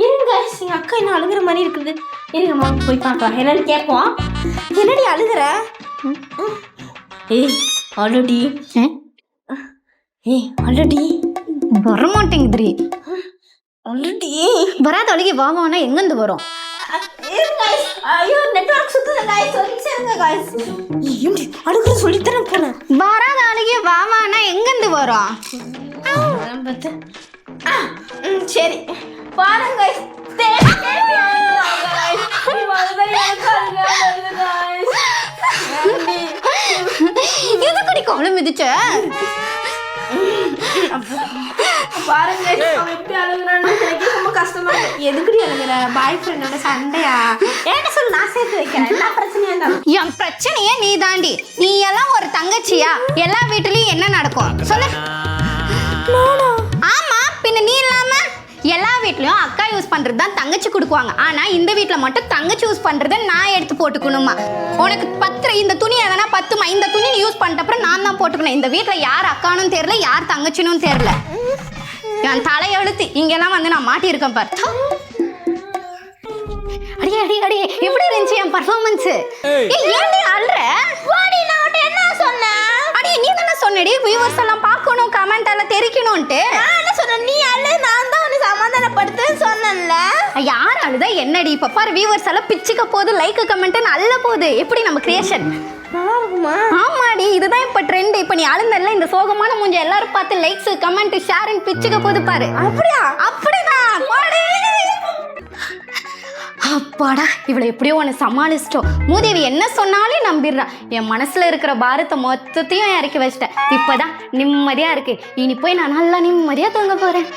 இருங்க எங்கள் அக்கா என்ன அழுகிற மாதிரி இருக்குது. இருங்கம்மா போய் பார்க்கலாம், என்னன்னு கேட்போம். என்னடி அழுகிற? ஏய் அழுடி, ஏய் அழுடி. வரமாட்டேங்குதுரி. அழுடி வராத அழுகி வாவானா எங்கேருந்து வரும்? ஐயோ நெட்வொர்க் சுத்துது गाइस, ஒரு நிமிஷம் இருங்க गाइस. ஏண்டி அழுகிற சொல்லித்தர போறேன். வராத அழுகி வாவானா எங்கேருந்து வரும்? பார்த்து சரி பாருங்க गाइस. எதுக்கடி கோல மிதிச்ச? பாருங்க எப்படி அழுகுறான்னு எனக்கு ரொம்ப கஷ்டமா இருக்கு. எதுக்குடி அழுகுற? பாய் ஃப்ரெண்டோட சண்டையா? ஏன்னு சொல்லு, நான் சேர்த்து வைக்கிறேன். என்ன பிரச்சனையா இருந்தாலும் என் பிரச்சனையே நீ தாண்டி. நீ எல்லாம் ஒரு தங்கச்சியா? எல்லா வீட்டுலயும் என்ன நடக்கும் சொல்லு. ஆமா, பின்ன நீ இல்லாம எல்லா வீட்லயும் அக்கா யூஸ் பண்றது தான் தங்கச்சி கொடுக்குவாங்க. ஆனா இந்த வீட்ல மட்டும் தங்கச்சி யூஸ் பண்றதை நான் எடுத்து போட்டுக்கணுமா? உனக்கு இந்த துணி எதனா பத்துமா? இந்த துணி யூஸ் பண்ணிட்ட அப்புறம் நான் தான் போட்டுக்கணும். இந்த வீட்ல யார் அக்கானும் தெரியல, யார் தங்கச்சினும் தெரியல. என் தலையெழுத்து இங்கெல்லாம் வந்து நான் மாட்டியிருக்கேன் பார். அடி அடி அடி எப்படி இருந்துச்சு என் பர்ஃபார்மன்ஸ்? ஏன்டி அல்ற? வாடி நான் என்ன சொன்னேன்? அடி நீ தானே சொன்னடி வியூவர்ஸ் எல்லாம் பார்க்கணும், கமெண்ட் எல்லாம் தெரிக்கணும்ட்டு. நான் என்ன சொன்னேன்? நீ அழு, நான் தான் உன்னை சமாதானப்படுத்து சொன்னேன்ல. யார் அழுதா என்னடி? இப்ப பாரு வியூவர்ஸ் எல்லாம் பிச்சுக்க போகுது, லைக் கமெண்ட் நல்ல போகுது. எப்படி நம்ம கிரியேஷன் நல்லா இருக்குமா? ஆமாடி, இதுதான் இப்ப ட்ரெண்ட். இப்ப நீ அழுந்தல்ல, இந்த சோகமான மூஞ்ச எல்லாரும் பார்த்து லைக்ஸ் கமெண்ட் ஷேர் பிச்சுக்க போகுது பாரு. அப்படியா? அப்படிதான் பாடு. அப்பாடா, இவளை எப்படியோ உன்னை சமாளிச்சிட்டோம். மூதேவி என்ன சொன்னாலும் நம்பிடுறா. என் மனசுல இருக்கிற பாரத்தை மொத்தத்தையும் இறக்கி வச்சிட்டேன். இப்பதான் நிம்மதியா இருக்கு. இனி போய் நான் நல்லா நிம்மதியா தூங்க போறேன்.